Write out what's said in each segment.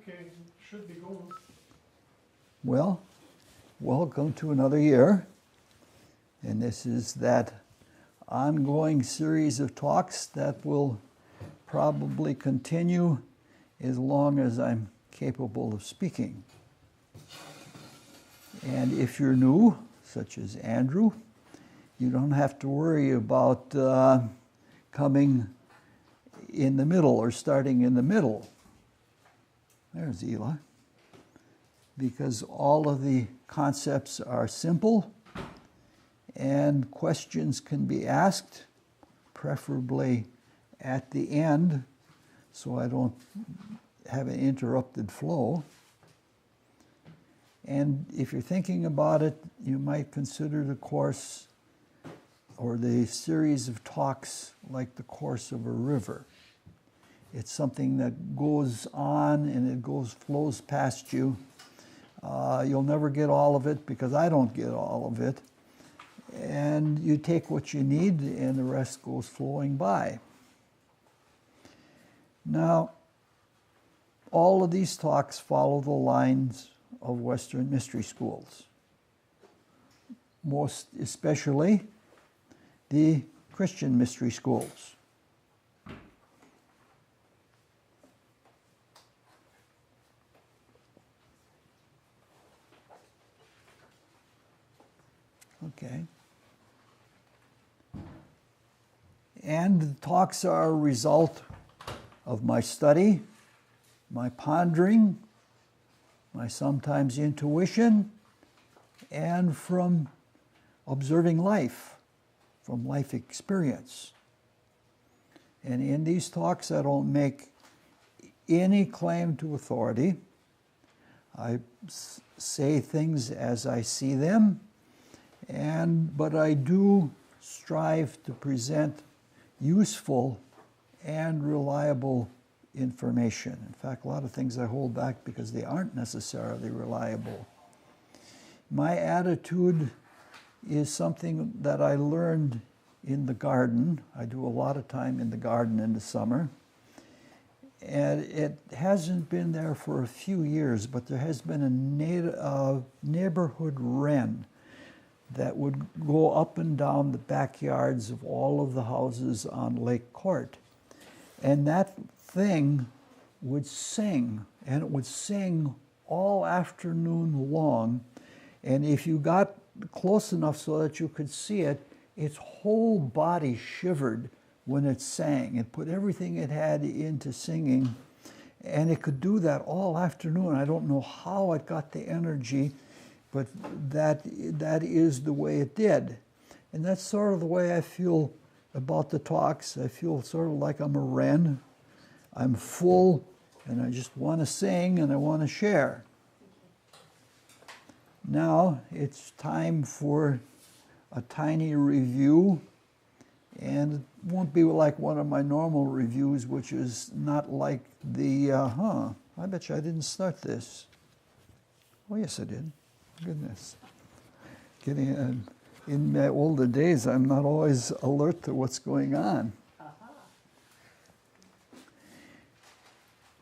Okay, should be going. Well, welcome to another year. And this is that ongoing series of talks that will probably continue as long as I'm capable of speaking. And if you're new, such as Andrew, you don't have to worry about coming in the middle or starting in the middle. There's Eli. Because all of the concepts are simple and questions can be asked, preferably at the end, so I don't have an interrupted flow. And if you're thinking about it, you might consider the course or the series of talks like the course of a river. It's something that goes on and it flows past you. You'll never get all of it because I don't get all of it. And you take what you need and the rest goes flowing by. Now, all of these talks follow the lines of Western mystery schools. Most especially the Christian mystery schools. Okay. And the talks are a result of my study, my pondering, my sometimes intuition, and from observing life, from life experience. And in these talks, I don't make any claim to authority. I say things as I see them. But I do strive to present useful and reliable information. In fact, a lot of things I hold back because they aren't necessarily reliable. My attitude is something that I learned in the garden. I do a lot of time in the garden in the summer. And it hasn't been there for a few years, but there has been a neighborhood wren that would go up and down the backyards of all of the houses on Lake Court. And that thing would sing, and it would sing all afternoon long. And if you got close enough so that you could see it, its whole body shivered when it sang. It put everything it had into singing, and it could do that all afternoon. I don't know how it got the energy, but that is the way it did. And that's sort of the way I feel about the talks. I feel sort of like I'm a wren. I'm full, and I just want to sing, and I want to share. Now it's time for a tiny review, and it won't be like one of my normal reviews, which is not like the, I bet you I didn't start this. Oh, yes, I did. Goodness. In my older days, I'm not always alert to what's going on.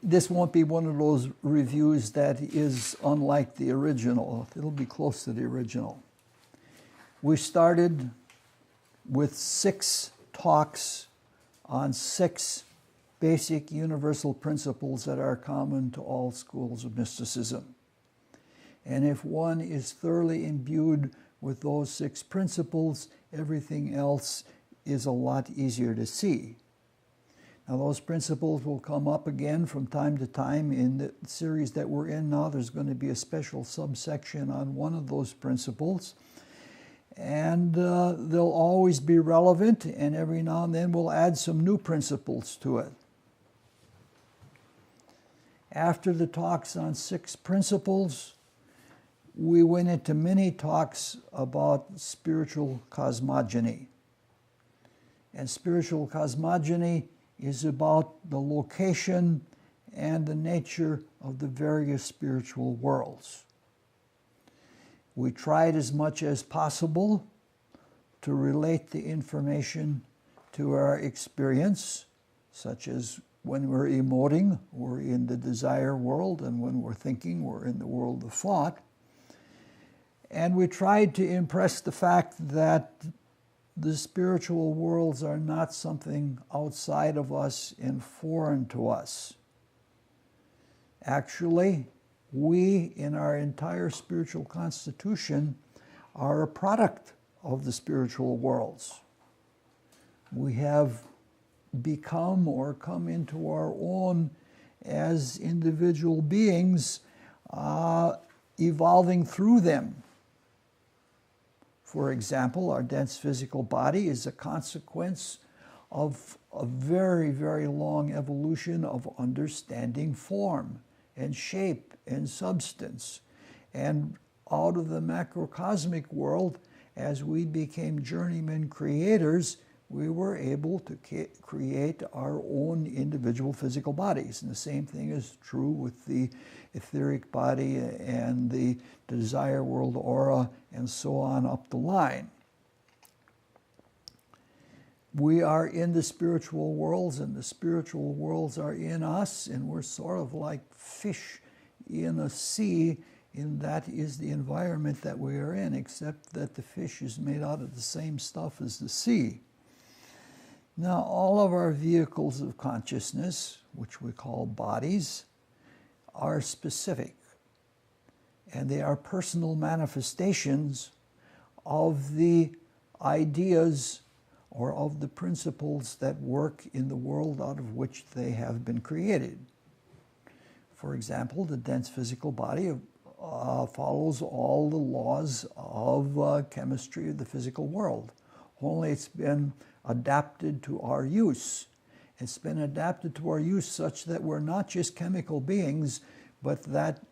This won't be one of those reviews that is unlike the original. It'll be close to the original. We started with 6 talks on 6 basic universal principles that are common to all schools of mysticism. And if one is thoroughly imbued with those 6 principles, everything else is a lot easier to see. Now, those principles will come up again from time to time. In the series that we're in now, there's going to be a special subsection on one of those principles. And they'll always be relevant, and every now and then we'll add some new principles to it. After the talks on 6 principles, we went into many talks about spiritual cosmogony. And spiritual cosmogony is about the location and the nature of the various spiritual worlds. We tried as much as possible to relate the information to our experience, such as when we're emoting, we're in the desire world, and when we're thinking, we're in the world of thought. And we tried to impress the fact that the spiritual worlds are not something outside of us and foreign to us. Actually, we, in our entire spiritual constitution, are a product of the spiritual worlds. We have become or come into our own as individual beings, evolving through them. For example, our dense physical body is a consequence of a very, very long evolution of understanding form and shape and substance. And out of the macrocosmic world, as we became journeyman creators, we were able to create our own individual physical bodies. And the same thing is true with the etheric body and the desire world aura and so on up the line. We are in the spiritual worlds, and the spiritual worlds are in us, and we're sort of like fish in a sea, and that is the environment that we are in, except that the fish is made out of the same stuff as the sea. Now, all of our vehicles of consciousness, which we call bodies, are specific, and they are personal manifestations of the ideas or of the principles that work in the world out of which they have been created. For example, the dense physical body follows all the laws of chemistry of the physical world, only it's been adapted to our use. It's been adapted to our use such that we're not just chemical beings, but that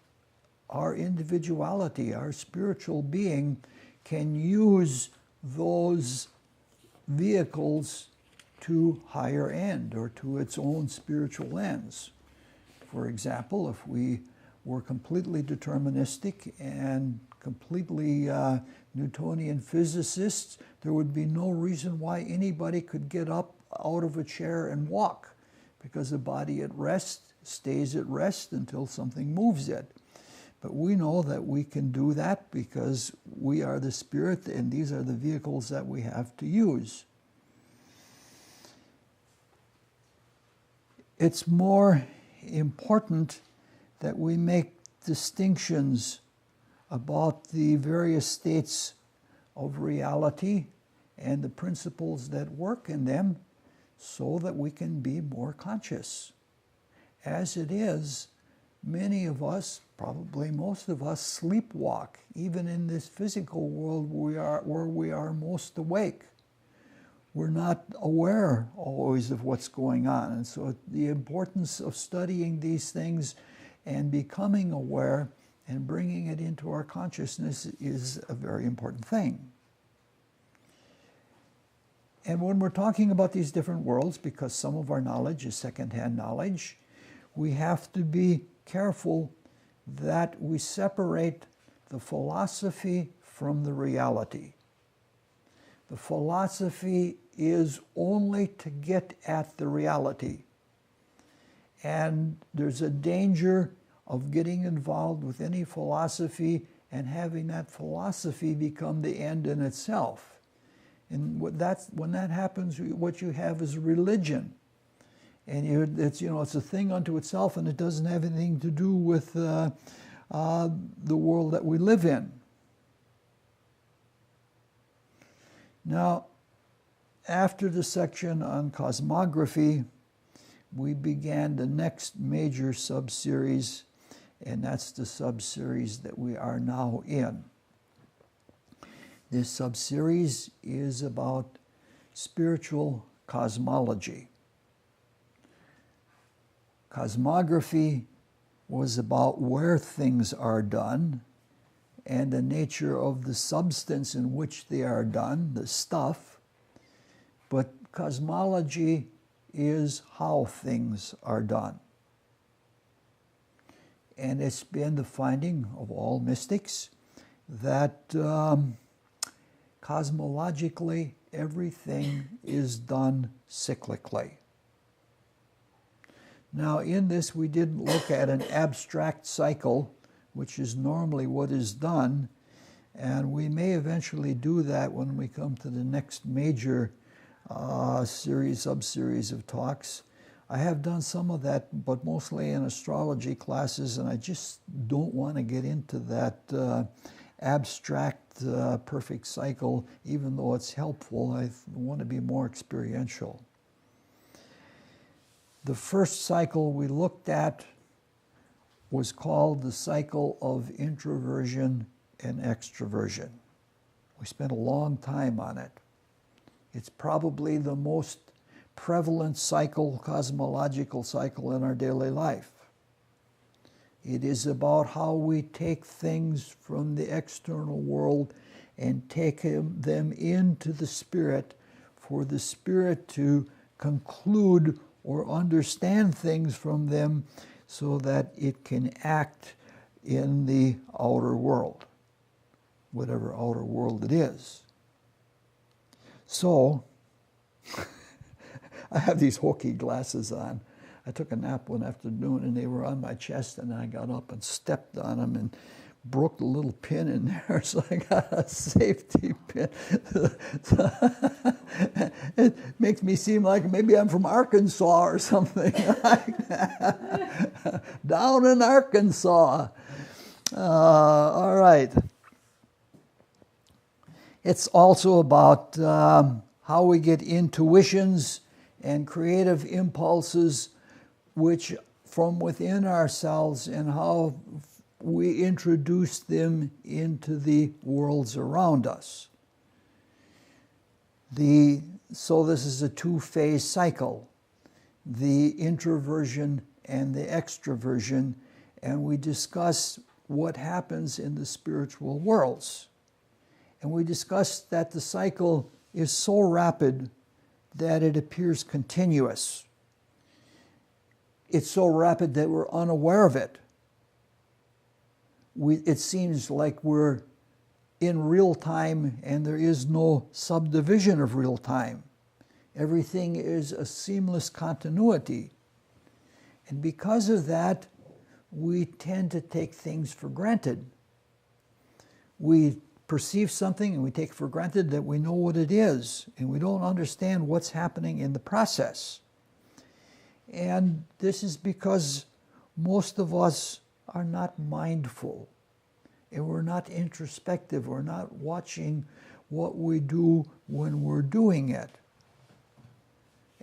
our individuality, our spiritual being, can use those vehicles to higher end or to its own spiritual ends. For example, if we were completely deterministic and completely Newtonian physicists, there would be no reason why anybody could get up out of a chair and walk, because the body at rest stays at rest until something moves it. But we know that we can do that because we are the spirit, and these are the vehicles that we have to use. It's more important that we make distinctions about the various states of reality and the principles that work in them so that we can be more conscious. As it is, many of us, probably most of us, sleepwalk, even in this physical world where we are most awake. We're not aware always of what's going on. And so the importance of studying these things and becoming aware and bringing it into our consciousness is a very important thing. And when we're talking about these different worlds, because some of our knowledge is secondhand knowledge, we have to be careful that we separate the philosophy from the reality. The philosophy is only to get at the reality. And there's a danger of getting involved with any philosophy and having that philosophy become the end in itself. And when that happens, what you have is religion. And it's a thing unto itself, and it doesn't have anything to do with the world that we live in. Now, after the section on cosmography, we began the next major sub-series, and that's the sub-series that we are now in. This sub-series is about spiritual cosmology. Cosmography was about where things are done and the nature of the substance in which they are done, the stuff. But cosmology is how things are done. And it's been the finding of all mystics that cosmologically everything is done cyclically. Now, in this, we didn't look at an abstract cycle, which is normally what is done, and we may eventually do that when we come to the next major sub-series of talks. I have done some of that, but mostly in astrology classes, and I just don't want to get into that abstract perfect cycle, even though it's helpful. I want to be more experiential. The first cycle we looked at was called the cycle of introversion and extroversion. We spent a long time on it. It's probably the most prevalent cycle, cosmological cycle in our daily life. It is about how we take things from the external world and take them into the spirit, for the spirit to conclude or understand things from them so that it can act in the outer world, whatever outer world it is. So, I have these hokey glasses on. I took a nap one afternoon and they were on my chest, and I got up and stepped on them and broke the little pin in there, so I got a safety pin. It makes me seem like maybe I'm from Arkansas or something like that. Down in Arkansas. All right. It's also about how we get intuitions and creative impulses which from within ourselves, and how we introduce them into the worlds around us. So this is a two-phase cycle, the introversion and the extroversion, and we discuss what happens in the spiritual worlds. And we discussed that the cycle is so rapid that it appears continuous. It's so rapid that we're unaware of it. It seems like we're in real time and there is no subdivision of real time. Everything is a seamless continuity. And because of that, we tend to take things for granted. We perceive something and we take for granted that we know what it is, and we don't understand what's happening in the process. And this is because most of us are not mindful, and we're not introspective, we're not watching what we do when we're doing it.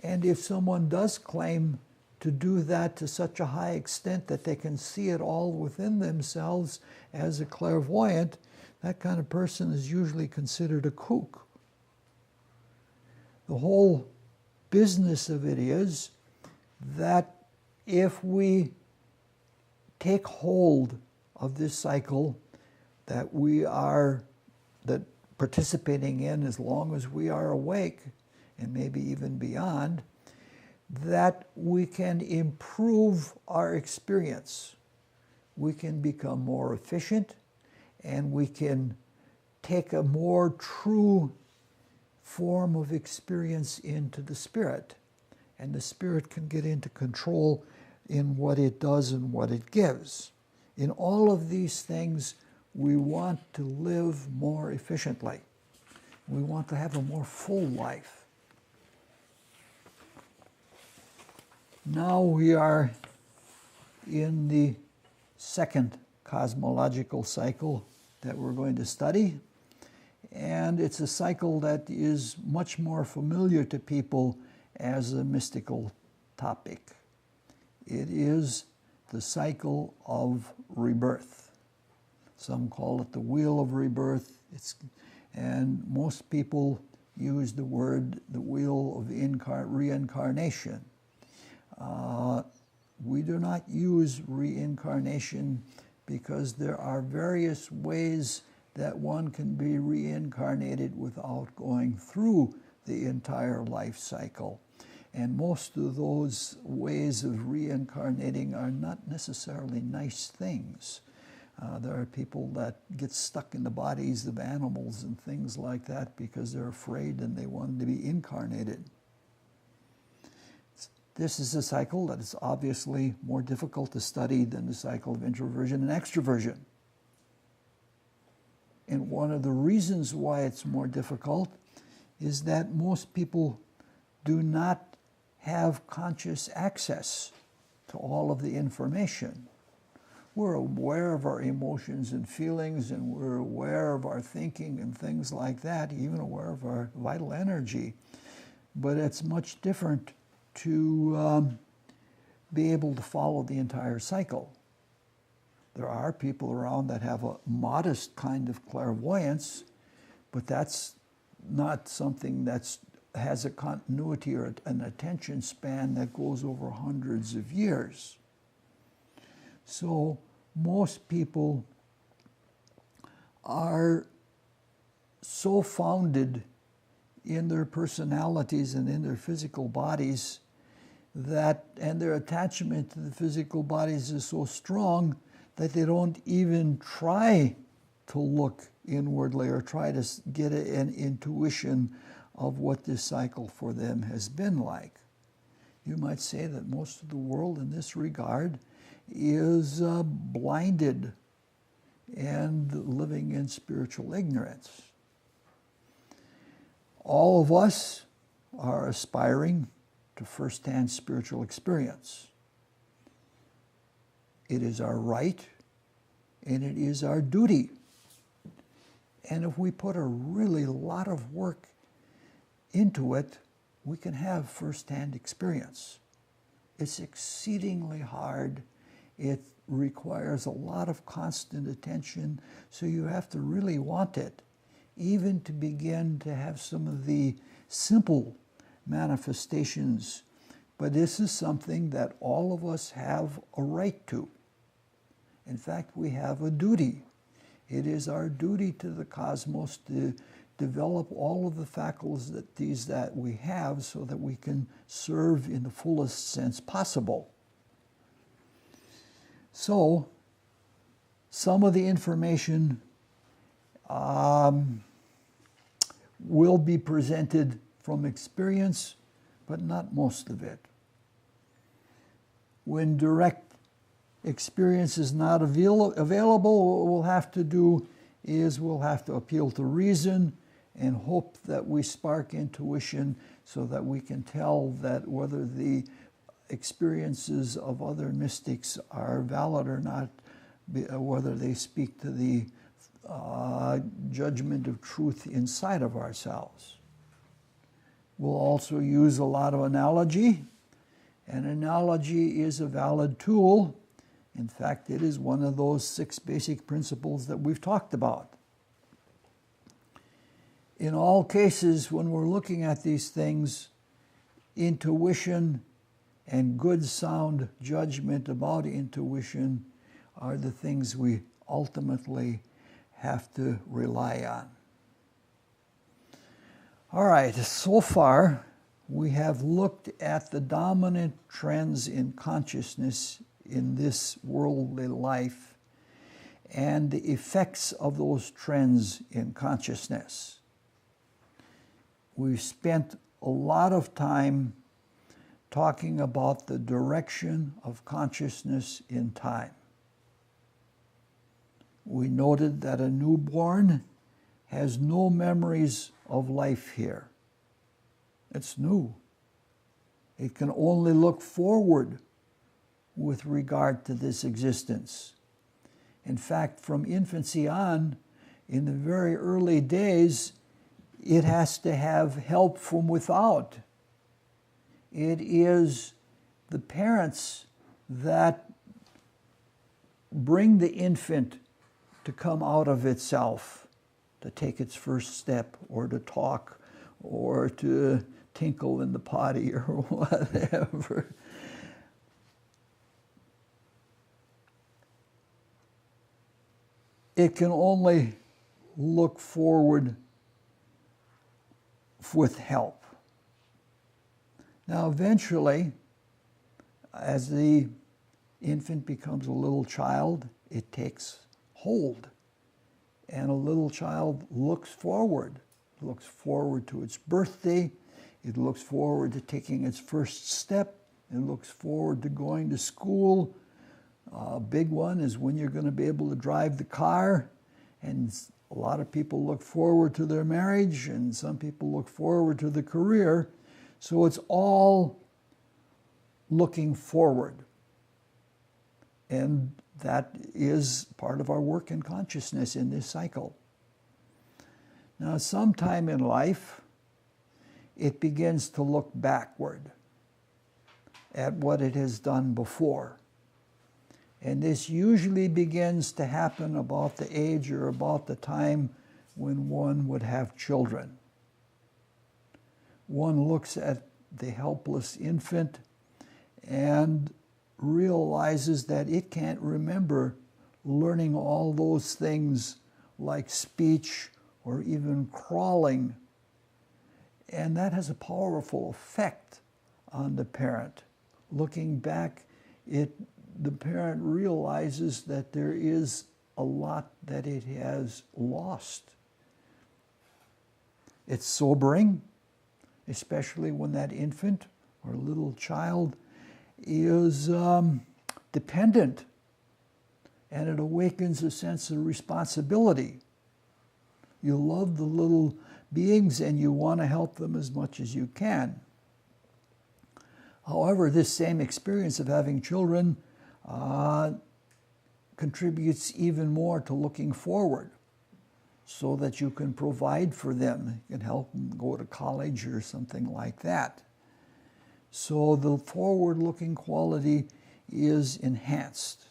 And if someone does claim to do that to such a high extent that they can see it all within themselves as a clairvoyant, that kind of person is usually considered a kook. The whole business of it is that if we take hold of this cycle that we are participating in as long as we are awake, and maybe even beyond, that we can improve our experience. We can become more efficient, and we can take a more true form of experience into the spirit. And the spirit can get into control in what it does and what it gives. In all of these things, we want to live more efficiently. We want to have a more full life. Now we are in the second cosmological cycle that we're going to study, and it's a cycle that is much more familiar to people as a mystical topic. It is the cycle of rebirth. Some call it the wheel of rebirth, and most people use the word the wheel of reincarnation. We do not use reincarnation because there are various ways that one can be reincarnated without going through the entire life cycle. And most of those ways of reincarnating are not necessarily nice things. There are people that get stuck in the bodies of animals and things like that because they're afraid and they want to be incarnated. This is a cycle that is obviously more difficult to study than the cycle of introversion and extroversion. And one of the reasons why it's more difficult is that most people do not have conscious access to all of the information. We're aware of our emotions and feelings, and we're aware of our thinking and things like that, even aware of our vital energy. But it's much different to be able to follow the entire cycle. There are people around that have a modest kind of clairvoyance, but that's not something that has a continuity or an attention span that goes over hundreds of years. So most people are so founded in their personalities and in their physical bodies that, and their attachment to the physical bodies is so strong that they don't even try to look inwardly or try to get an intuition of what this cycle for them has been like. You might say that most of the world in this regard is blinded and living in spiritual ignorance. All of us are aspiring to first-hand spiritual experience. It is our right and it is our duty. And if we put a really lot of work into it, we can have first-hand experience. It's exceedingly hard. It requires a lot of constant attention, so you have to really want it, even to begin to have some of the simple manifestations. But this is something that all of us have a right to. In fact, we have a duty. It is our duty to the cosmos to develop all of the faculties that we have so that we can serve in the fullest sense possible. So, some of the information will be presented from experience, but not most of it. When direct experience is not available, what we'll have to do is we'll have to appeal to reason and hope that we spark intuition so that we can tell that whether the experiences of other mystics are valid or not, whether they speak to the judgment of truth inside of ourselves. We'll also use a lot of analogy. An analogy is a valid tool. In fact, it is one of those 6 basic principles that we've talked about. In all cases, when we're looking at these things, intuition and good sound judgment about intuition are the things we ultimately have to rely on. All right, so far we have looked at the dominant trends in consciousness in this worldly life and the effects of those trends in consciousness. We've spent a lot of time talking about the direction of consciousness in time. We noted that a newborn has no memories of life here. It's new. It can only look forward with regard to this existence. In fact, from infancy on, in the very early days, it has to have help from without. It is the parents that bring the infant to come out of itself, to take its first step, or to talk, or to tinkle in the potty, or whatever. It can only look forward with help. Now, eventually, as the infant becomes a little child, it takes hold. And a little child looks forward to its birthday. It looks forward to taking its first step It looks forward to going to school. A big one is when you're going to be able to drive the car. And a lot of people look forward to their marriage, and some people look forward to the career. So it's all looking forward. And that is part of our work in consciousness in this cycle. Now, sometime in life, it begins to look backward at what it has done before. And this usually begins to happen about the age or about the time when one would have children. One looks at the helpless infant and realizes that it can't remember learning all those things like speech or even crawling. And that has a powerful effect on the parent. Looking back, the parent realizes that there is a lot that it has lost. It's sobering, especially when that infant or little child is dependent, and it awakens a sense of responsibility. You love the little beings and you want to help them as much as you can. However, this same experience of having children contributes even more to looking forward so that you can provide for them. You can help them go to college or something like that. So the forward-looking quality is enhanced.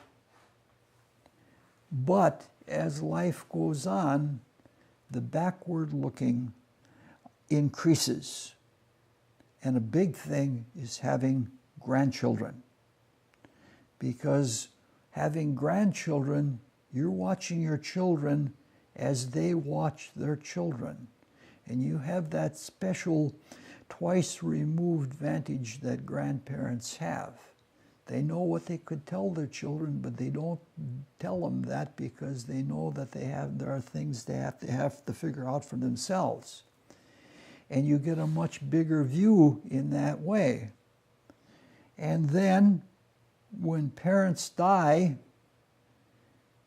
But as life goes on, the backward-looking increases. And a big thing is having grandchildren. Because having grandchildren, you're watching your children as they watch their children. And you have that special twice removed vantage that grandparents have. They know what they could tell their children, but they don't tell them that because they know that there are things they have to figure out for themselves. And you get a much bigger view in that way. And then when parents die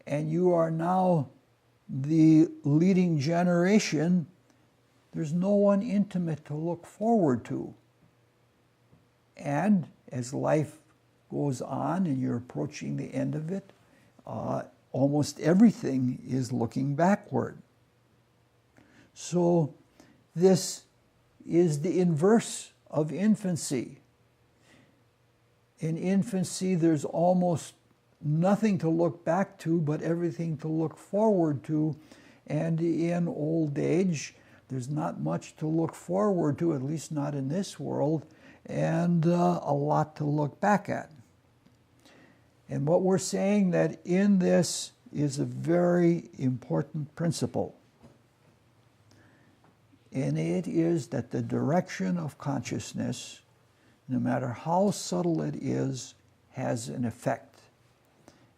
and you are now the leading generation, there's no one intimate to look forward to. And as life goes on and you're approaching the end of it, almost everything is looking backward. So this is the inverse of infancy. In infancy, there's almost nothing to look back to, but everything to look forward to. And in old age, there's not much to look forward to, at least not in this world, and a lot to look back at. And what we're saying that in this is a very important principle. And it is that the direction of consciousness, no matter how subtle it is, has an effect.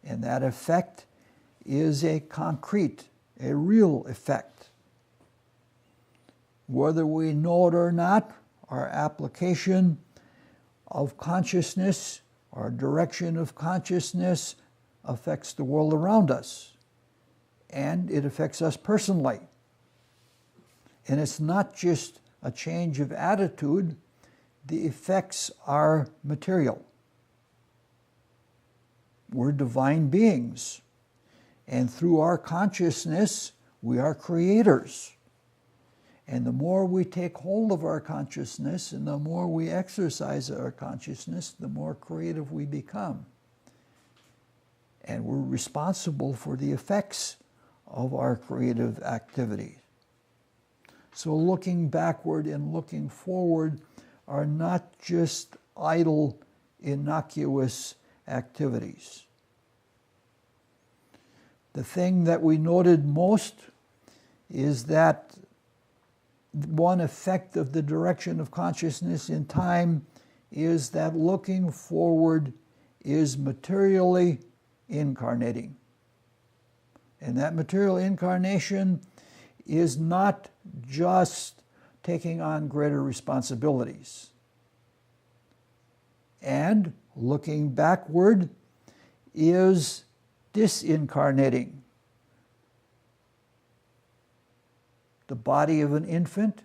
And that effect is a concrete, a real effect. Whether we know it or not, our application of consciousness, our direction of consciousness affects the world around us. And it affects us personally. And it's not just a change of attitude, the effects are material. We're divine beings. And through our consciousness, we are creators. And the more we take hold of our consciousness and the more we exercise our consciousness, the more creative we become. And we're responsible for the effects of our creative activity. So looking backward and looking forward are not just idle, innocuous activities. The thing that we noted most is that one effect of the direction of consciousness in time is that looking forward is materially incarnating. And that material incarnation is not just taking on greater responsibilities. And looking backward is disincarnating. The body of an infant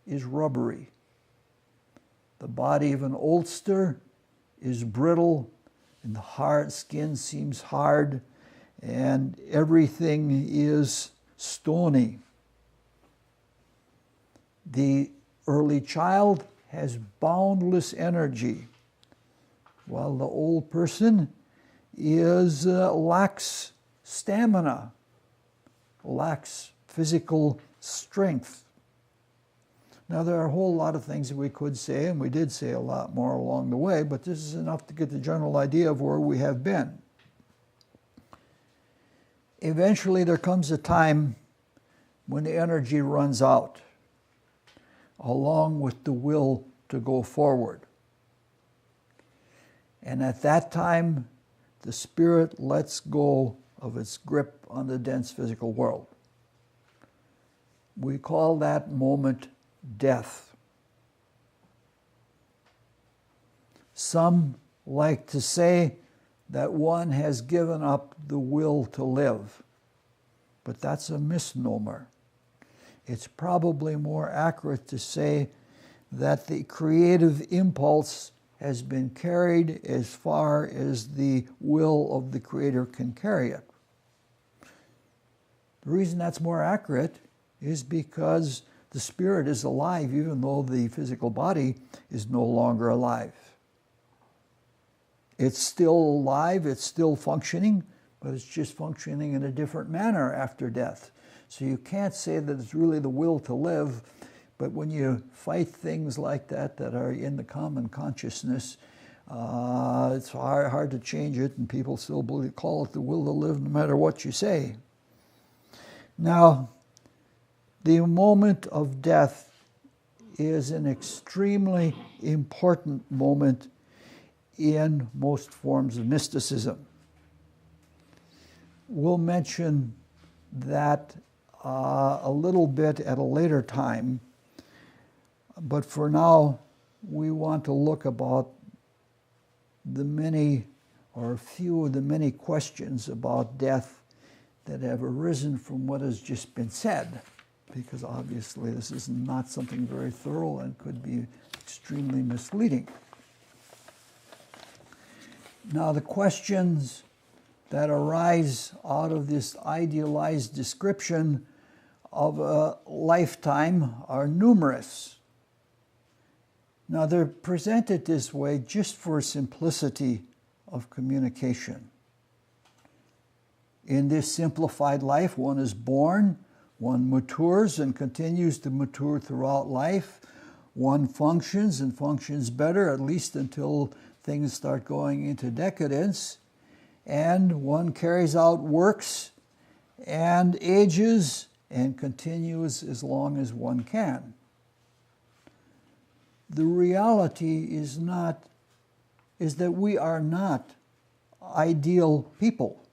is rubbery. The body of an oldster is brittle, and the hard skin seems hard, and everything is stony. The early child has boundless energy, while the old person lacks stamina, lacks physical strength. Now, there are a whole lot of things that we could say, and we did say a lot more along the way, but this is enough to get the general idea of where we have been. Eventually, there comes a time when the energy runs out, along with the will to go forward. And at that time, the spirit lets go of its grip on the dense physical world. We call that moment death. Some like to say that one has given up the will to live, but that's a misnomer. It's probably more accurate to say that the creative impulse has been carried as far as the will of the Creator can carry it. The reason that's more accurate is because the spirit is alive even though the physical body is no longer alive. It's still alive, it's still functioning, but it's just functioning in a different manner after death. So you can't say that it's really the will to live, but when you fight things like that that are in the common consciousness, it's hard to change it, and people still call it the will to live no matter what you say. Now, the moment of death is an extremely important moment in most forms of mysticism. We'll mention that a little bit at a later time, but for now we want to look about the many or a few of the many questions about death that have arisen from what has just been said, because obviously this is not something very thorough and could be extremely misleading. Now, the questions that arise out of this idealized description of a lifetime are numerous. Now, they're presented this way just for simplicity of communication. In this simplified life, one is born, one matures and continues to mature throughout life. One functions and functions better, at least until things start going into decadence. And one carries out works and ages and continues as long as one can. The reality is that we are not ideal people.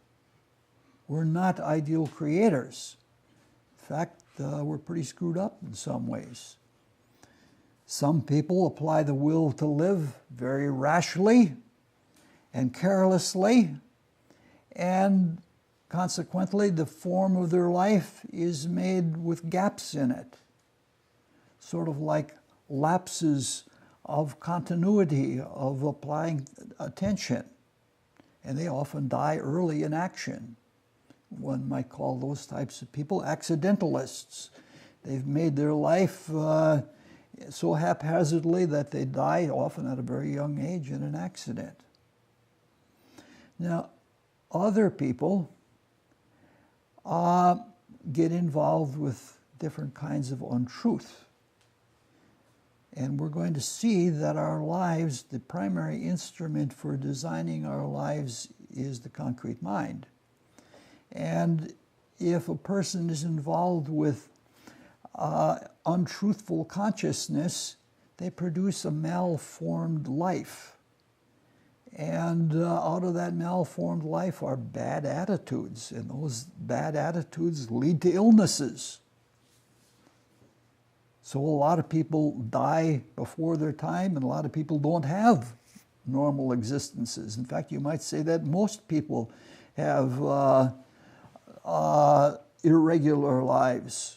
We're not ideal creators. In fact, we're pretty screwed up in some ways. Some people apply the will to live very rashly and carelessly, and consequently the form of their life is made with gaps in it, sort of like lapses of continuity, of applying attention, and they often die early in action. One might call those types of people accidentalists. They've made their life so haphazardly that they die often at a very young age in an accident. Now, other people get involved with different kinds of untruth. And we're going to see that our lives, the primary instrument for designing our lives is the concrete mind. And if a person is involved with untruthful consciousness, they produce a malformed life. And out of that malformed life are bad attitudes, and those bad attitudes lead to illnesses. So a lot of people die before their time, and a lot of people don't have normal existences. In fact, you might say that most people have irregular lives.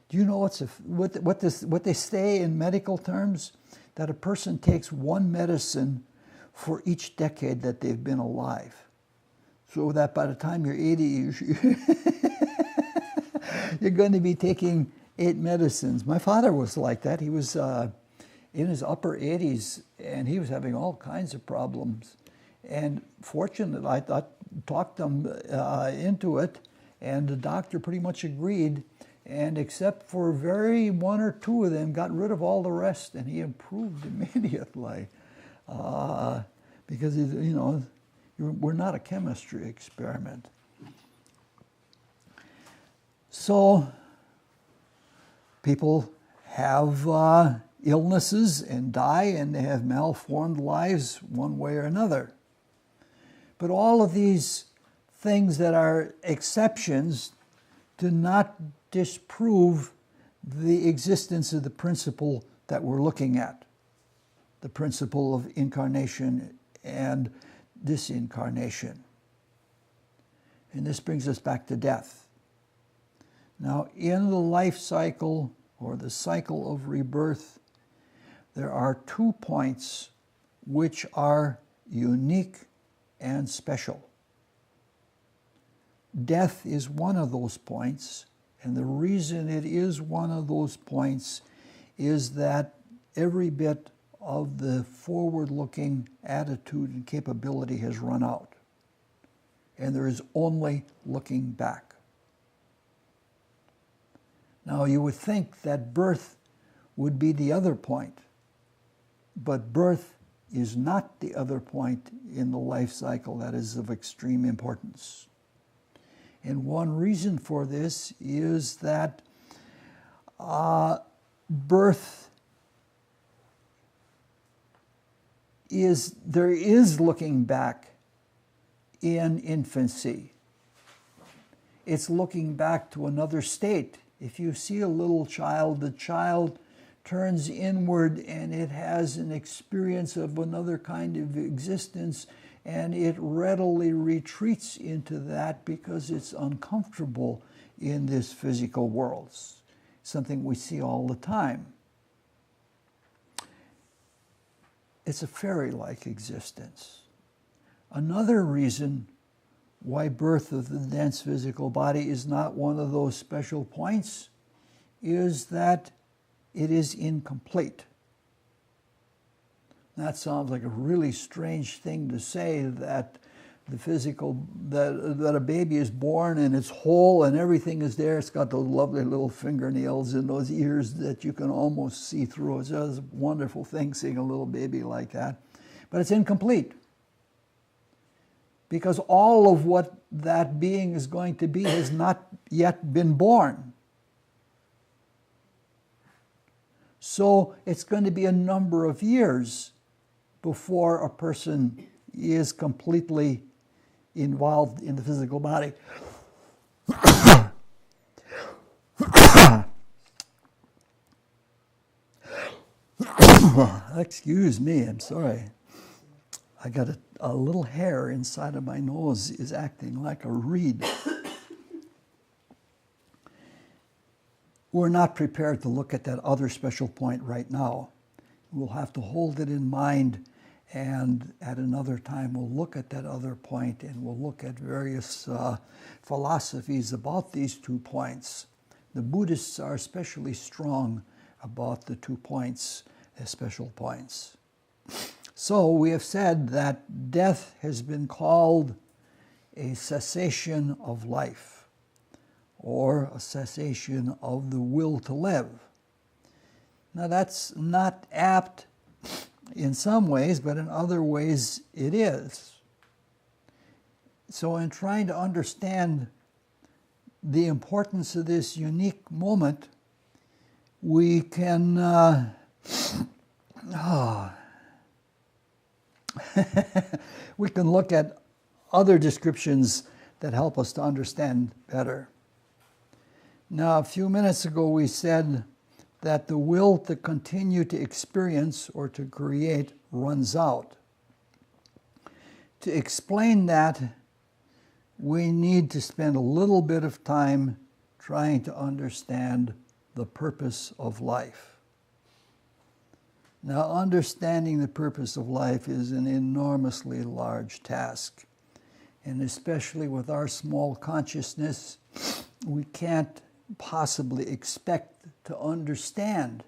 Do you know what they say in medical terms? That a person takes one medicine for each decade that they've been alive. So that by the time you're 80, you're going to be taking 8 medicines. My father was like that. He was in his upper 80s, and he was having all kinds of problems. And fortunately, I talked them into it, and the doctor pretty much agreed. And except for one or two of them, got rid of all the rest, and he improved immediately. Because, you know, we're not a chemistry experiment. So people have illnesses and die, and they have malformed lives one way or another. But all of these things that are exceptions do not disprove the existence of the principle that we're looking at, the principle of incarnation and disincarnation. And this brings us back to death. Now, in the life cycle, or the cycle of rebirth, there are 2 points which are unique and special. Death is one of those points, and the reason it is one of those points is that every bit of the forward-looking attitude and capability has run out, and there is only looking back. Now, you would think that birth would be the other point, but birth is not the other point in the life cycle that is of extreme importance. And one reason for this is that there is looking back in infancy. It's looking back to another state. If you see a little child, the child turns inward and it has an experience of another kind of existence, and it readily retreats into that because it's uncomfortable in this physical world. Something we see all the time. It's a fairy-like existence. Another reason why birth of the dense physical body is not one of those special points is that it is incomplete. That sounds like a really strange thing to say, that the physical, that a baby is born and it's whole and everything is there. It's got those lovely little fingernails and those ears that you can almost see through. It's just a wonderful thing seeing a little baby like that. But it's incomplete, because all of what that being is going to be has not yet been born. So it's going to be a number of years before a person is completely involved in the physical body. Excuse me, I'm sorry. I got a little hair inside of my nose is acting like a reed. We're not prepared to look at that other special point right now. We'll have to hold it in mind, and at another time we'll look at that other point, and we'll look at various philosophies about these 2 points. The Buddhists are especially strong about the 2 points as special points. So we have said that death has been called a cessation of life, or a cessation of the will to live. Now that's not apt in some ways, but in other ways it is. So in trying to understand the importance of this unique moment, we can we can look at other descriptions that help us to understand better. Now, a few minutes ago we said that the will to continue to experience or to create runs out. To explain that, we need to spend a little bit of time trying to understand the purpose of life. Now, understanding the purpose of life is an enormously large task. And especially with our small consciousness, we can't possibly expect to understand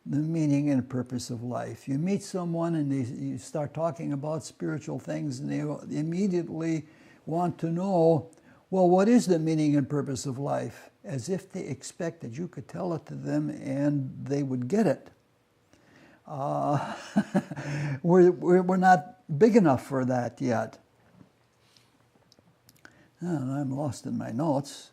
the meaning and purpose of life. You meet someone and you start talking about spiritual things, and they immediately want to know, well, what is the meaning and purpose of life? As if they expect that you could tell it to them and they would get it. We're not big enough for that yet. And I'm lost in my notes.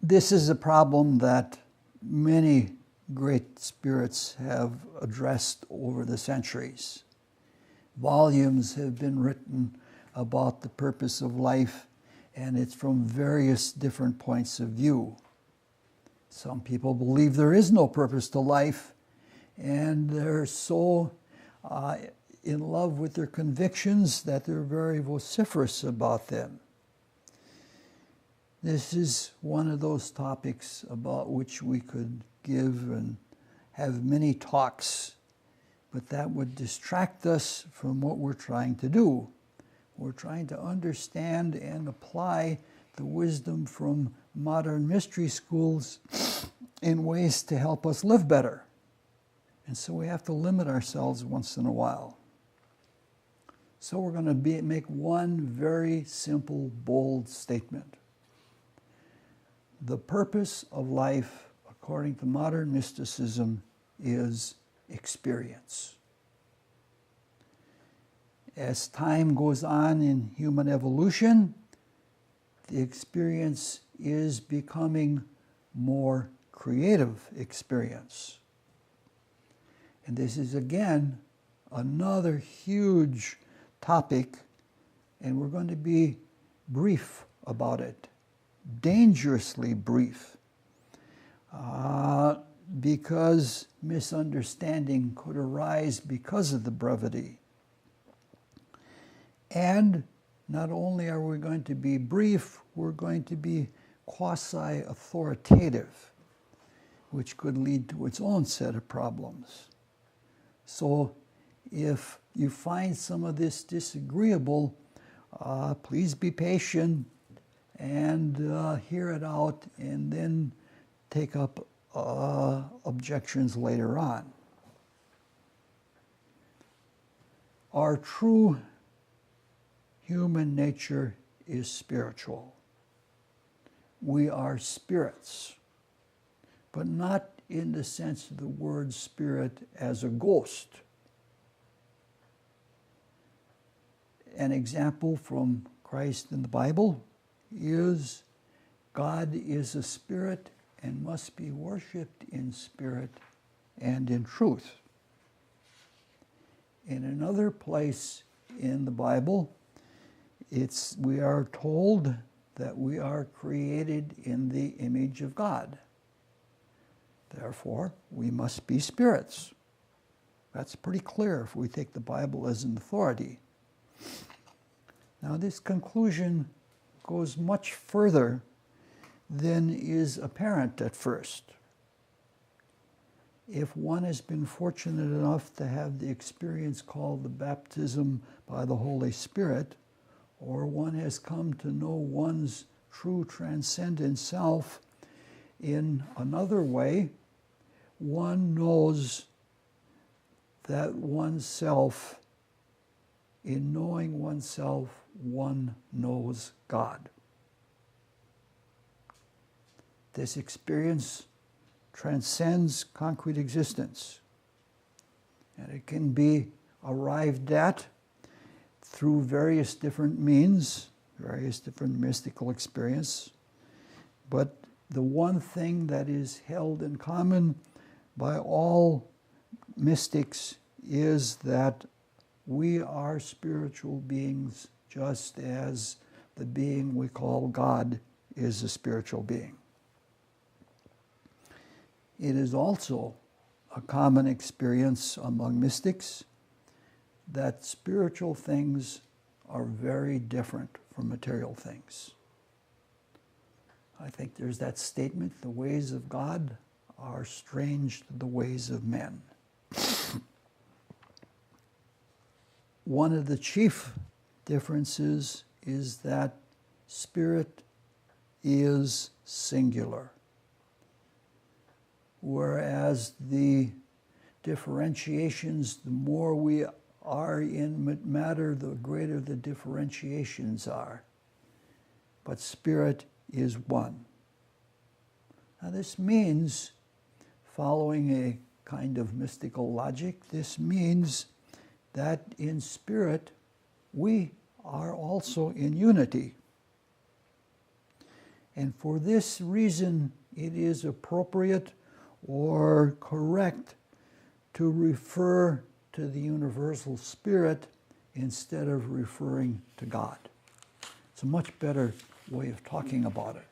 This is a problem that many great spirits have addressed over the centuries. Volumes have been written about the purpose of life, and it's from various different points of view. Some people believe there is no purpose to life, and they're so in love with their convictions that they're very vociferous about them. This is one of those topics about which we could give and have many talks, but that would distract us from what we're trying to do. We're trying to understand and apply the wisdom from modern mystery schools in ways to help us live better. And so we have to limit ourselves once in a while. So we're going to make one very simple, bold statement. The purpose of life, according to modern mysticism, is experience. As time goes on in human evolution, the experience is becoming more creative experience. And this is, again, another huge topic, and we're going to be brief about it. Dangerously brief, because misunderstanding could arise because of the brevity. And not only are we going to be brief, we're going to be quasi-authoritative, which could lead to its own set of problems. So if you find some of this disagreeable, please be patient and hear it out, and then take up objections later on. Our true human nature is spiritual. We are spirits, but not in the sense of the word spirit as a ghost. An example from Christ in the Bible is God is a spirit and must be worshipped in spirit and in truth. In another place in the Bible, we are told that we are created in the image of God. Therefore, we must be spirits. That's pretty clear if we take the Bible as an authority. Now, this conclusion goes much further than is apparent at first. If one has been fortunate enough to have the experience called the baptism by the Holy Spirit, or one has come to know one's true transcendent self in another way, one knows that oneself, in knowing oneself, one knows God. This experience transcends concrete existence, and it can be arrived at through various different means, various different mystical experience. But the one thing that is held in common by all mystics is that we are spiritual beings, just as the being we call God is a spiritual being. It is also a common experience among mystics that spiritual things are very different from material things. I think there's that statement, the ways of God are strange to the ways of men. One of the chief differences is that spirit is singular, whereas the differentiations, the more we are in matter, the greater the differentiations are. But spirit is one. Now this means, following a kind of mystical logic, this means that in spirit we are also in unity. And for this reason, it is appropriate or correct to refer to the universal spirit instead of referring to God. It's a much better way of talking about it.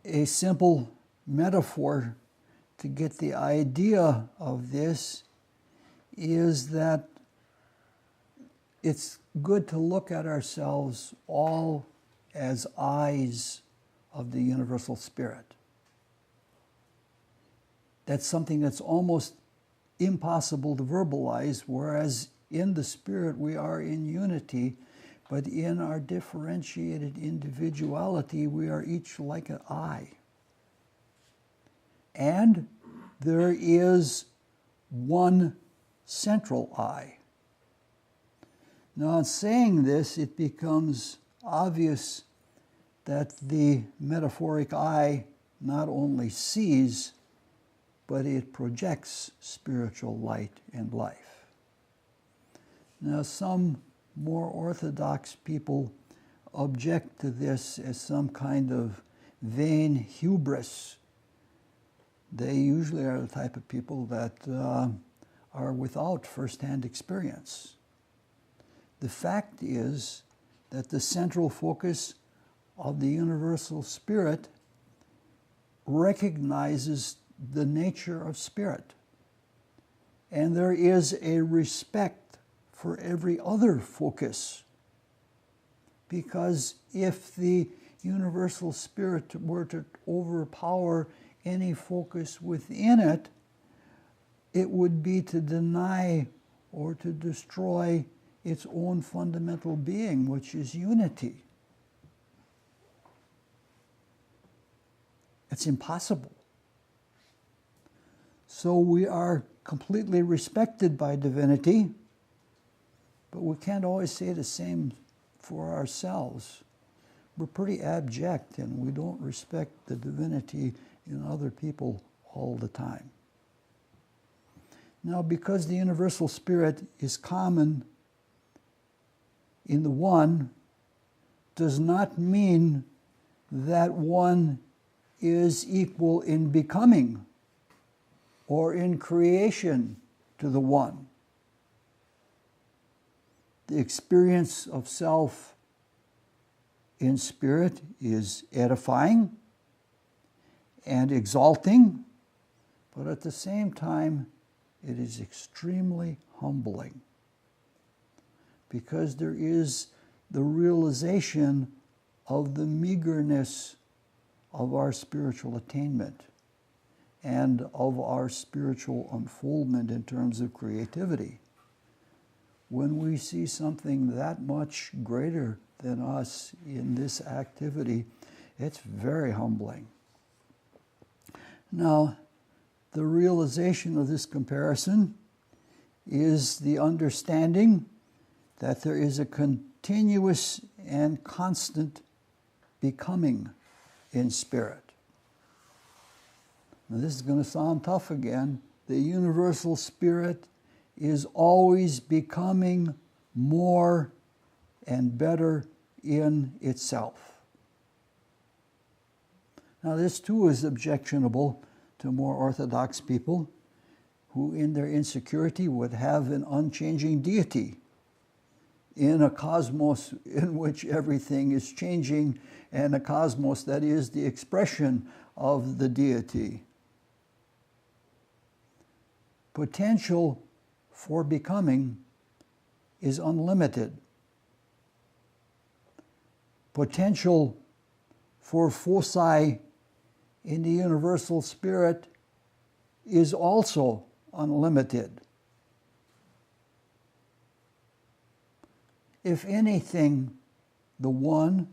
A simple metaphor to get the idea of this is that it's good to look at ourselves all as eyes of the universal spirit. That's something that's almost impossible to verbalize, whereas in the spirit we are in unity, but in our differentiated individuality we are each like an eye. And there is one central eye. Now, in saying this, it becomes obvious that the metaphoric eye not only sees, but it projects spiritual light and life. Now, some more orthodox people object to this as some kind of vain hubris. They usually are the type of people that are without first-hand experience. The fact is that the central focus of the universal spirit recognizes the nature of spirit. And there is a respect for every other focus. Because if the universal spirit were to overpower any focus within it, it would be to deny or to destroy its own fundamental being, which is unity. It's impossible. So we are completely respected by divinity, but we can't always say the same for ourselves. We're pretty abject and we don't respect the divinity in other people all the time. Now, because the universal spirit is common in the one, does not mean that one is equal in becoming or in creation to the one. The experience of self in spirit is edifying and exalting, but at the same time, it is extremely humbling, because there is the realization of the meagerness of our spiritual attainment and of our spiritual unfoldment in terms of creativity. When we see something that much greater than us in this activity, it's very humbling. Now, the realization of this comparison is the understanding that there is a continuous and constant becoming in spirit. Now, this is going to sound tough again. The universal spirit is always becoming more and better in itself. Now, this too is objectionable to more orthodox people who in their insecurity would have an unchanging deity. in a cosmos in which everything is changing, and a cosmos that is the expression of the deity. Potential for becoming is unlimited. Potential for foci in the universal spirit is also unlimited. If anything, the One,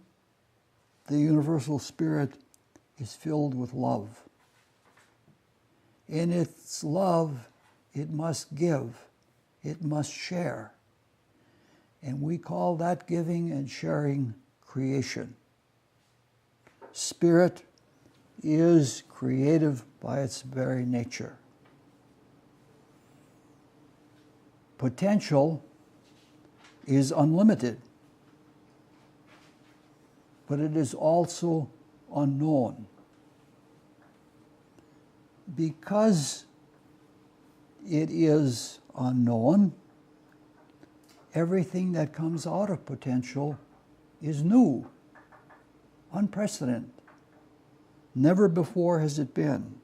the universal spirit, is filled with love. In its love, it must give, it must share. And we call that giving and sharing creation. Spirit is creative by its very nature. Potential is unlimited, but it is also unknown. Because it is unknown, everything that comes out of potential is new, unprecedented. Never before has it been.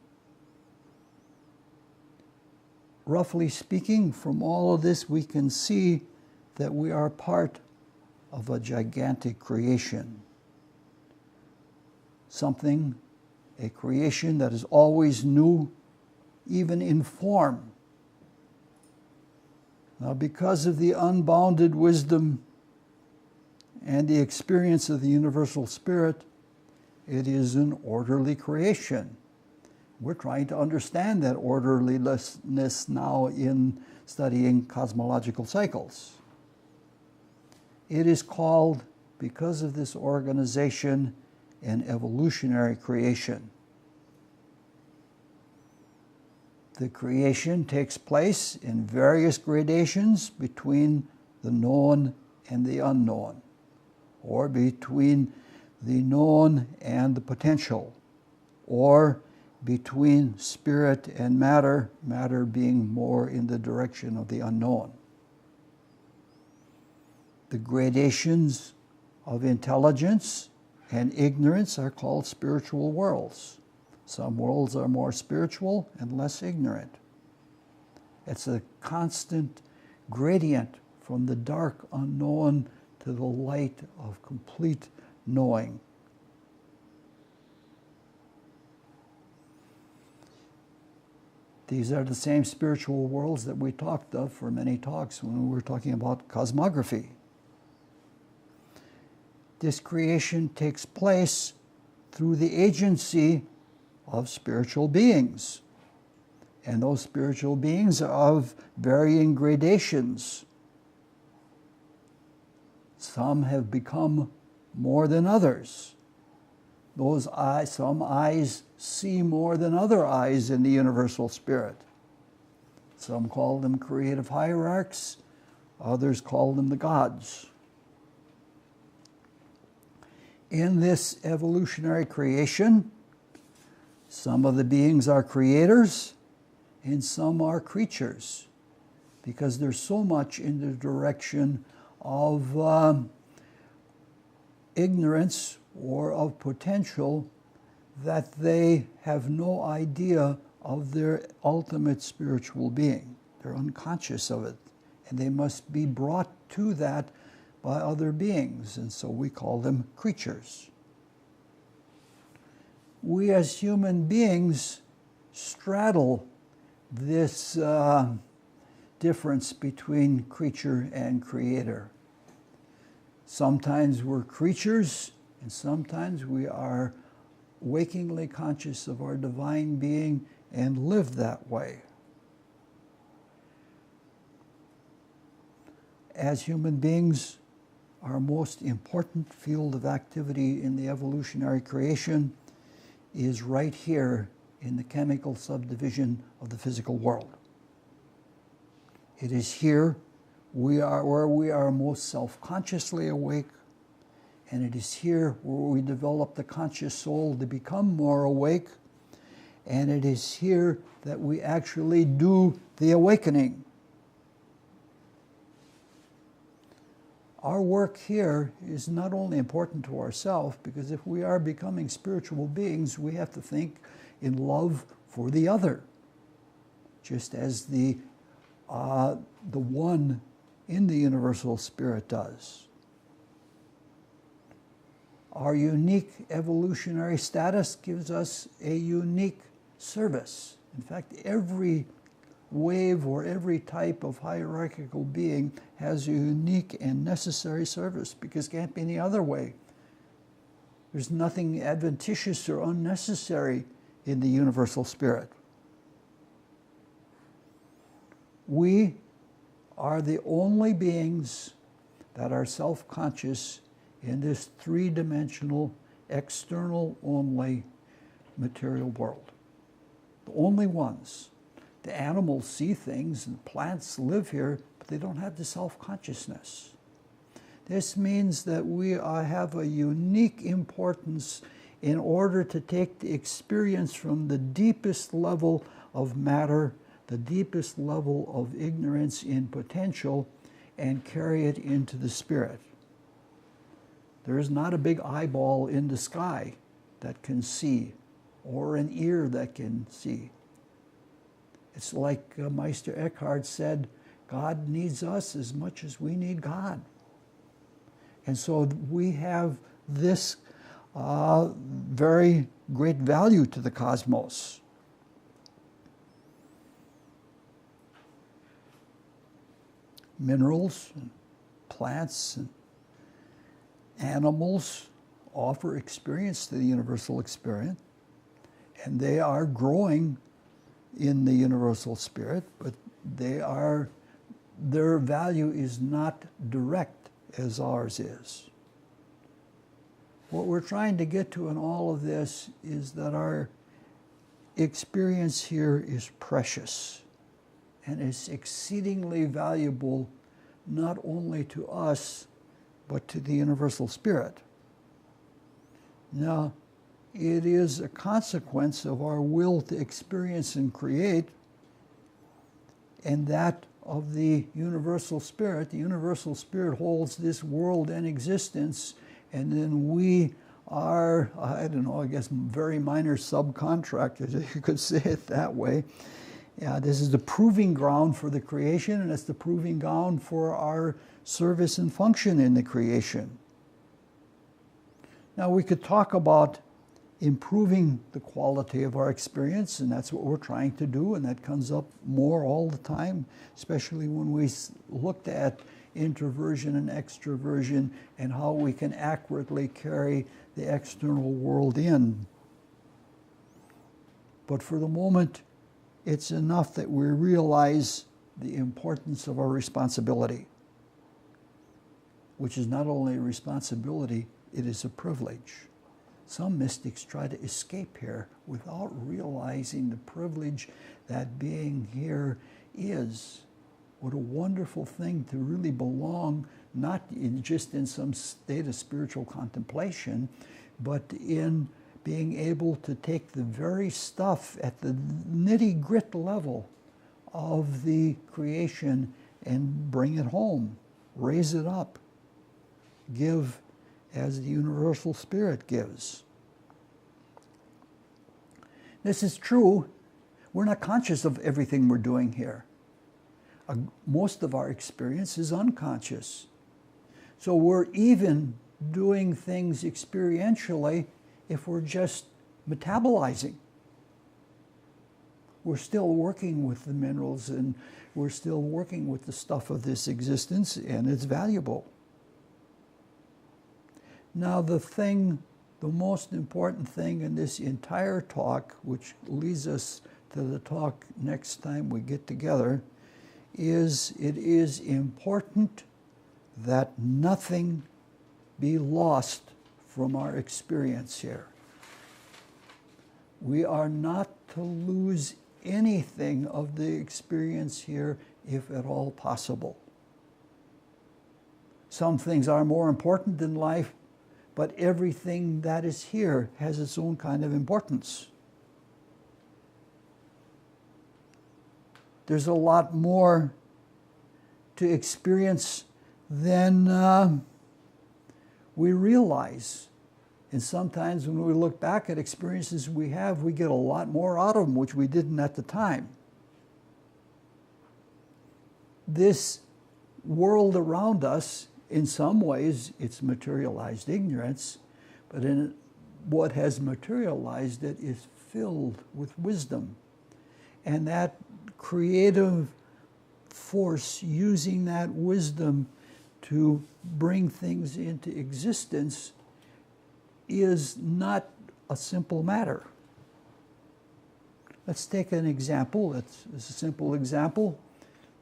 Roughly speaking, from all of this, we can see that we are part of a gigantic creation. Something, a creation that is always new, even in form. Now, because of the unbounded wisdom and the experience of the universal spirit, it is an orderly creation. We're trying to understand that orderliness now in studying cosmological cycles. It is called, because of this organization, an evolutionary creation. The creation takes place in various gradations between the known and the unknown, or between the known and the potential, or between spirit and matter, matter being more in the direction of the unknown. The gradations of intelligence and ignorance are called spiritual worlds. Some worlds are more spiritual and less ignorant. It's a constant gradient from the dark unknown to the light of complete knowing. These are the same spiritual worlds that we talked of for many talks when we were talking about cosmography. This creation takes place through the agency of spiritual beings. And those spiritual beings are of varying gradations. Some have become more than others. Some eyes see more than other eyes in the universal spirit. Some call them creative hierarchs, others call them the gods. In this evolutionary creation, some of the beings are creators and some are creatures, because there's so much in the direction of ignorance or of potential that they have no idea of their ultimate spiritual being. They're unconscious of it, and they must be brought to that by other beings, and so we call them creatures. We as human beings straddle this difference between creature and creator. Sometimes we're creatures, and sometimes we are wakingly conscious of our divine being and live that way. As human beings, our most important field of activity in the evolutionary creation is right here in the chemical subdivision of the physical world. It is here where we are most self-consciously awake, and it is here where we develop the conscious soul to become more awake, and it is here that we actually do the awakening. our work here is not only important to ourselves, because if we are becoming spiritual beings, we have to think in love for the other, just as the one in the universal spirit does. Our unique evolutionary status gives us a unique service. In fact, every wave or every type of hierarchical being has a unique and necessary service, because it can't be any other way. There's nothing adventitious or unnecessary in the universal spirit. We are the only beings that are self-conscious in this three-dimensional, external-only material world. The only ones. The animals see things and plants live here, but they don't have the self-consciousness. This means that we have a unique importance in order to take the experience from the deepest level of matter, the deepest level of ignorance in potential, and carry it into the spirit. There is not a big eyeball in the sky that can see, or an ear that can see. It's like Meister Eckhart said, God needs us as much as we need God. And so we have this very great value to the cosmos. Minerals, and plants, and animals offer experience to the universal experience, and they are growing in the universal spirit, but their value is not direct as ours is. What we're trying to get to in all of this is that our experience here is precious, and it's exceedingly valuable not only to us, but to the universal spirit. Now, it is a consequence of our will to experience and create, and that of the universal spirit. The universal spirit holds this world in existence, and then we are, I don't know, I guess very minor subcontractors, if you could say it that way. Yeah, this is the proving ground for the creation, and it's the proving ground for our service and function in the creation. Now, we could talk about improving the quality of our experience, and that's what we're trying to do, and that comes up more all the time, especially when we looked at introversion and extroversion and how we can accurately carry the external world in. But for the moment, it's enough that we realize the importance of our responsibility, which is not only a responsibility, it is a privilege. Some mystics try to escape here without realizing the privilege that being here is. What a wonderful thing to really belong, not just in some state of spiritual contemplation, but in being able to take the very stuff at the nitty-gritty level of the creation and bring it home, raise it up, give as the universal spirit gives. This is true. We're not conscious of everything we're doing here. Most of our experience is unconscious. So we're even doing things experientially if we're just metabolizing. We're still working with the minerals, and we're still working with the stuff of this existence, and it's valuable. Now, the most important thing in this entire talk, which leads us to the talk next time we get together, is it is important that nothing be lost from our experience here. We are not to lose anything of the experience here, if at all possible. Some things are more important in life, but everything that is here has its own kind of importance. There's a lot more to experience then we realize, and sometimes when we look back at experiences we have, we get a lot more out of them, which we didn't at the time. This world around us, in some ways, it's materialized ignorance, but in what has materialized it is filled with wisdom. And that creative force using that wisdom to bring things into existence is not a simple matter. Let's take an example. It's a simple example.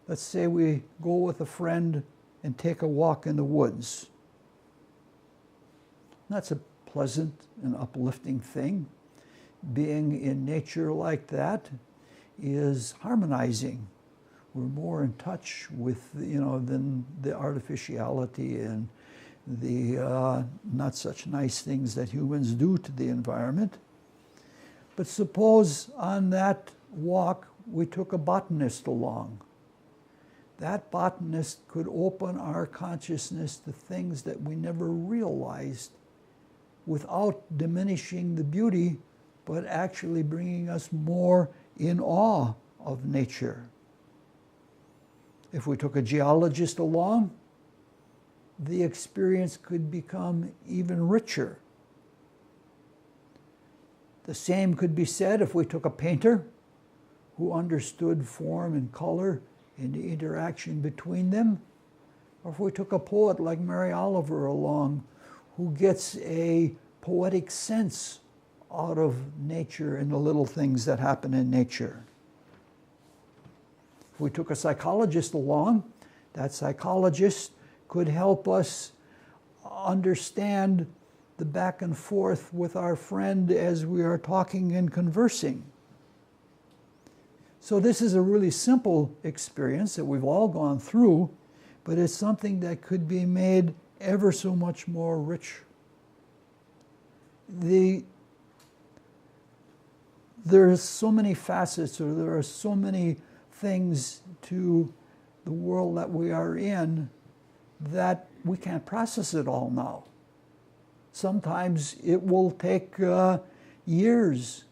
Let's say we go with a friend and take a walk in the woods. That's a pleasant and uplifting thing. Being in nature like that is harmonizing. We're more in touch with, than the artificiality and the not such nice things that humans do to the environment. But suppose on that walk we took a botanist along. That botanist could open our consciousness to things that we never realized without diminishing the beauty, but actually bringing us more in awe of nature. If we took a geologist along, the experience could become even richer. The same could be said if we took a painter who understood form and color and the interaction between them, or if we took a poet like Mary Oliver along who gets a poetic sense out of nature and the little things that happen in nature. If we took a psychologist along, that psychologist could help us understand the back and forth with our friend as we are talking and conversing. So this is a really simple experience that we've all gone through, but it's something that could be made ever so much more rich. There's so many facets, or there are so many things to the world that we are in that we can't process it all now. Sometimes it will take years.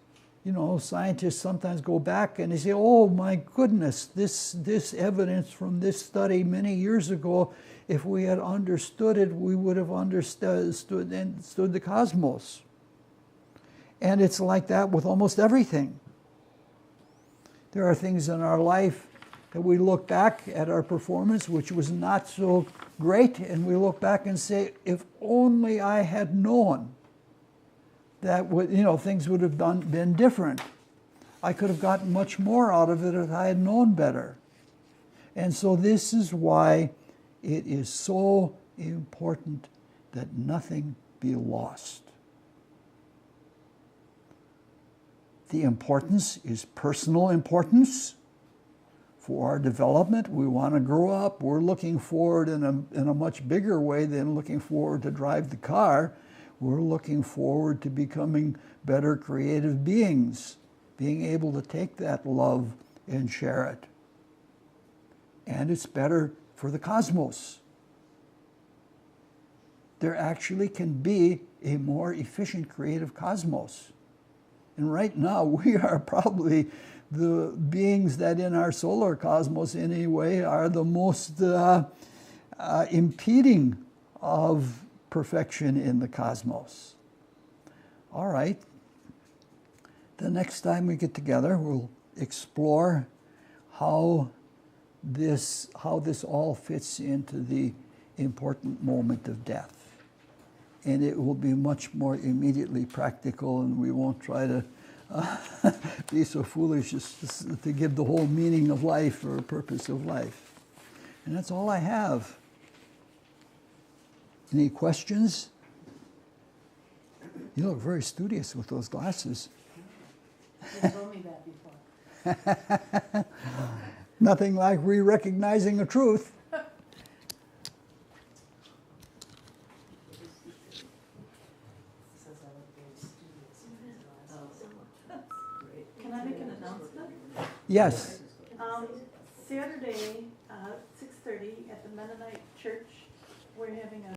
Scientists sometimes go back and they say, oh my goodness, this evidence from this study many years ago, if we had understood it, we would have understood the cosmos. And it's like that with almost everything. There are things in our life that we look back at our performance, which was not so great, and we look back and say, if only I had known that things would have been different. I could have gotten much more out of it if I had known better. And so this is why it is so important that nothing be lost. The importance is personal importance. For our development, we want to grow up. We're looking forward in a much bigger way than looking forward to drive the car. We're looking forward to becoming better creative beings, being able to take that love and share it. And it's better for the cosmos. There actually can be a more efficient creative cosmos. And right now, we are probably the beings that in our solar cosmos, anyway, are the most impeding of perfection in the cosmos. All right. The next time we get together, we'll explore how this all fits into the important moment of death. And it will be much more immediately practical, and we won't try to be so foolish as to give the whole meaning of life or purpose of life. And that's all I have. Any questions? You look very studious with those glasses. You told me that before. Nothing like re-recognizing a truth. Can I make an announcement? Yes.